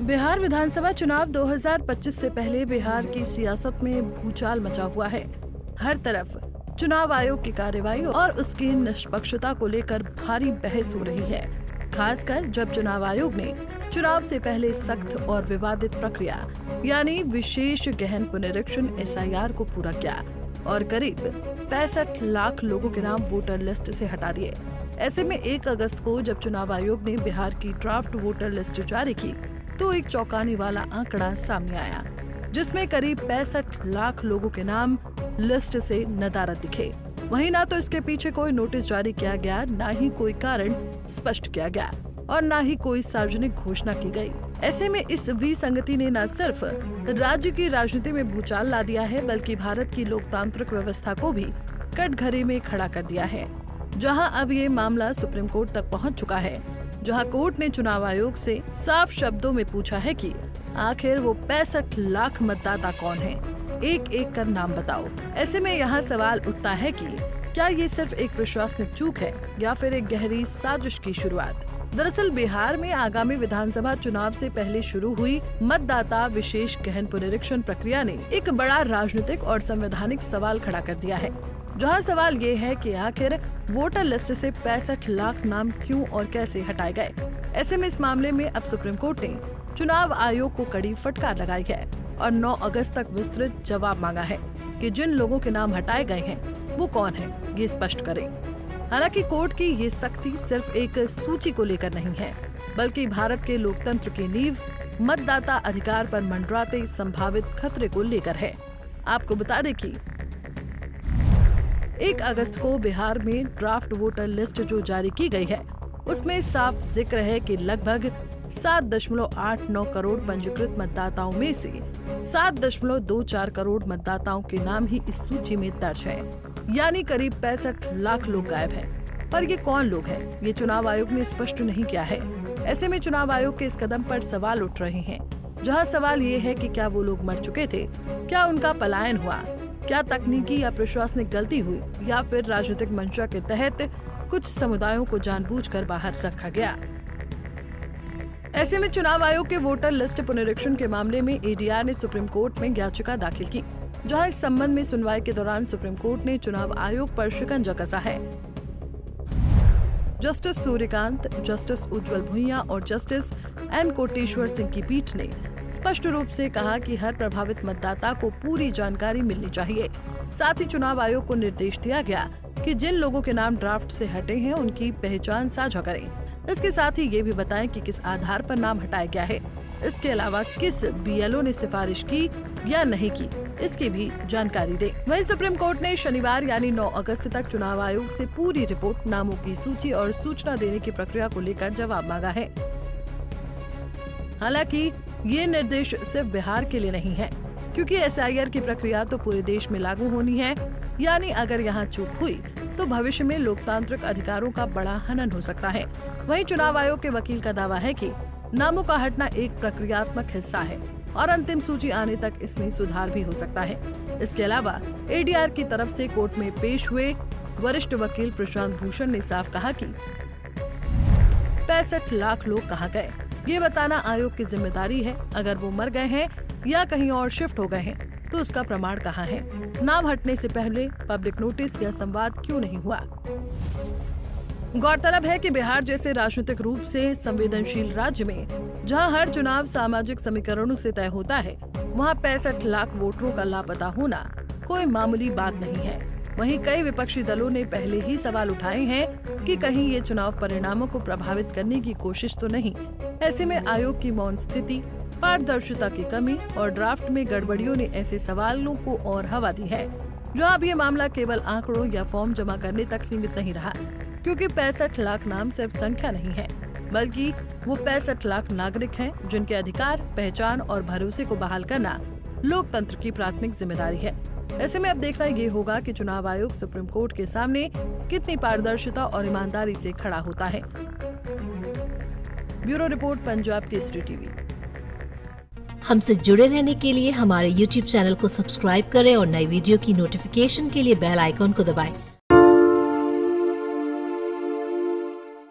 बिहार विधानसभा चुनाव 2025 से पहले बिहार की सियासत में भूचाल मचा हुआ है। हर तरफ चुनाव आयोग की कार्रवाई और उसकी निष्पक्षता को लेकर भारी बहस हो रही है, खासकर जब चुनाव आयोग ने चुनाव से पहले सख्त और विवादित प्रक्रिया यानी विशेष गहन पुनरीक्षण SIR को पूरा किया और करीब 65 लाख लोगों के नाम वोटर लिस्ट से हटा दिए। ऐसे में 1 अगस्त को जब चुनाव आयोग ने बिहार की ड्राफ्ट वोटर लिस्ट जारी की तो एक चौंकाने वाला आंकड़ा सामने आया, जिसमें करीब 65 लाख लोगों के नाम लिस्ट से नदारद दिखे। वहीं ना तो इसके पीछे कोई नोटिस जारी किया गया, ना ही कोई कारण स्पष्ट किया गया और ना ही कोई सार्वजनिक घोषणा की गई। ऐसे में इस विसंगति ने न सिर्फ राज्य की राजनीति में भूचाल ला दिया है, बल्कि भारत की लोकतांत्रिक व्यवस्था को भी कटघरे में खड़ा कर दिया है। जहां अब ये मामला सुप्रीम कोर्ट तक पहुंच चुका है, जहां कोर्ट ने चुनाव आयोग से साफ शब्दों में पूछा है कि आखिर वो 65 लाख मतदाता कौन हैं? एक एक कर नाम बताओ। ऐसे में यहाँ सवाल उठता है कि क्या ये सिर्फ एक प्रशासनिक चूक है या फिर एक गहरी साजिश की शुरुआत? दरअसल बिहार में आगामी विधानसभा चुनाव से पहले शुरू हुई मतदाता विशेष गहन पुनरीक्षण प्रक्रिया ने एक बड़ा राजनीतिक और संवैधानिक सवाल खड़ा कर दिया है। जहां सवाल ये है कि आखिर वोटर लिस्ट से 65 लाख नाम क्यों और कैसे हटाए गए। ऐसे में इस मामले में अब सुप्रीम कोर्ट ने चुनाव आयोग को कड़ी फटकार लगाई है और 9 अगस्त तक विस्तृत जवाब मांगा है कि जिन लोगों के नाम हटाए गए हैं वो कौन है, ये स्पष्ट करें। हालांकि कोर्ट की ये सख्ती सिर्फ एक सूची को लेकर नहीं है, बल्कि भारत के लोकतंत्र की नींव मतदाता अधिकार पर मंडराते संभावित खतरे को लेकर है। आपको बता दें कि 1 अगस्त को बिहार में ड्राफ्ट वोटर लिस्ट जो जारी की गई है, उसमें साफ जिक्र है कि लगभग 7.89 करोड़ पंजीकृत मतदाताओं में से 7.24 करोड़ मतदाताओं के नाम ही इस सूची में दर्ज है, यानी करीब 65 लाख लोग गायब हैं। पर ये कौन लोग हैं, ये चुनाव आयोग ने स्पष्ट नहीं किया है। ऐसे में चुनाव आयोग के इस कदम पर सवाल उठ रहे हैं, जहां सवाल ये है कि क्या वो लोग मर चुके थे, क्या उनका पलायन हुआ, क्या तकनीकी या प्रशासनिक गलती हुई या फिर राजनीतिक मंशा के तहत कुछ समुदायों को जानबूझकर बाहर रखा गया। ऐसे में चुनाव आयोग के वोटर लिस्ट पुनरीक्षण के मामले में ADR ने सुप्रीम कोर्ट में याचिका दाखिल की, जहां इस संबंध में सुनवाई के दौरान सुप्रीम कोर्ट ने चुनाव आयोग पर शिकंजा कसा है। जस्टिस सूर्यकांत, जस्टिस उज्जवल भुइयां और जस्टिस N कोटेश्वर सिंह की पीठ ने स्पष्ट रूप से कहा कि हर प्रभावित मतदाता को पूरी जानकारी मिलनी चाहिए। साथ ही चुनाव आयोग को निर्देश दिया गया कि जिन लोगों के नाम ड्राफ्ट से हटे हैं उनकी पहचान साझा करें। इसके साथ ही ये भी बताएं कि किस आधार पर नाम हटाया गया है। इसके अलावा किस BLO ने सिफारिश की या नहीं की, इसकी भी जानकारी दे। वहीं सुप्रीम कोर्ट ने शनिवार यानी 9 अगस्त तक चुनाव आयोग से पूरी रिपोर्ट, नामों की सूची और सूचना देने की प्रक्रिया को लेकर जवाब मांगा है। हालांकि ये निर्देश सिर्फ बिहार के लिए नहीं है, क्योंकि SIR की प्रक्रिया तो पूरे देश में लागू होनी है, यानी अगर यहाँ चूक हुई तो भविष्य में लोकतांत्रिक अधिकारों का बड़ा हनन हो सकता है। वहीं चुनाव आयोग के वकील का दावा है कि नामों का हटना एक प्रक्रियात्मक हिस्सा है और अंतिम सूची आने तक इसमें सुधार भी हो सकता है। इसके अलावा ADR की तरफ से कोर्ट में पेश हुए वरिष्ठ वकील प्रशांत भूषण ने साफ कहा कि 65 लाख लोग कहाँ गए, ये बताना आयोग की जिम्मेदारी है। अगर वो मर गए हैं या कहीं और शिफ्ट हो गए हैं तो उसका प्रमाण कहाँ है? नाम हटने से पहले पब्लिक नोटिस या संवाद क्यों नहीं हुआ? गौरतलब है कि बिहार जैसे राजनीतिक रूप से संवेदनशील राज्य में जहां हर चुनाव सामाजिक समीकरणों से तय होता है, वहां 65 लाख वोटरों का लापता होना कोई मामूली बात नहीं है। वहीं कई विपक्षी दलों ने पहले ही सवाल उठाए हैं कि कहीं ये चुनाव परिणामों को प्रभावित करने की कोशिश तो नहीं। ऐसे में आयोग की मौन स्थिति, पारदर्शिता की कमी और ड्राफ्ट में गड़बड़ियों ने ऐसे सवालों को और हवा दी है। जो अब ये मामला केवल आंकड़ों या फॉर्म जमा करने तक सीमित नहीं रहा, क्योंकि 65 लाख नाम सिर्फ संख्या नहीं है, बल्कि वो 65 लाख नागरिक हैं जिनके अधिकार, पहचान और भरोसे को बहाल करना लोकतंत्र की प्राथमिक जिम्मेदारी है। ऐसे में अब देखना ये होगा कि चुनाव आयोग सुप्रीम कोर्ट के सामने कितनी पारदर्शिता और ईमानदारी से खड़ा होता है। Bureau report, Punjab Kesari TV. हमसे जुड़े रहने के लिए हमारे YouTube चैनल को सब्सक्राइब करें और नई वीडियो की नोटिफिकेशन के लिए बेल आइकॉन को दबाएं।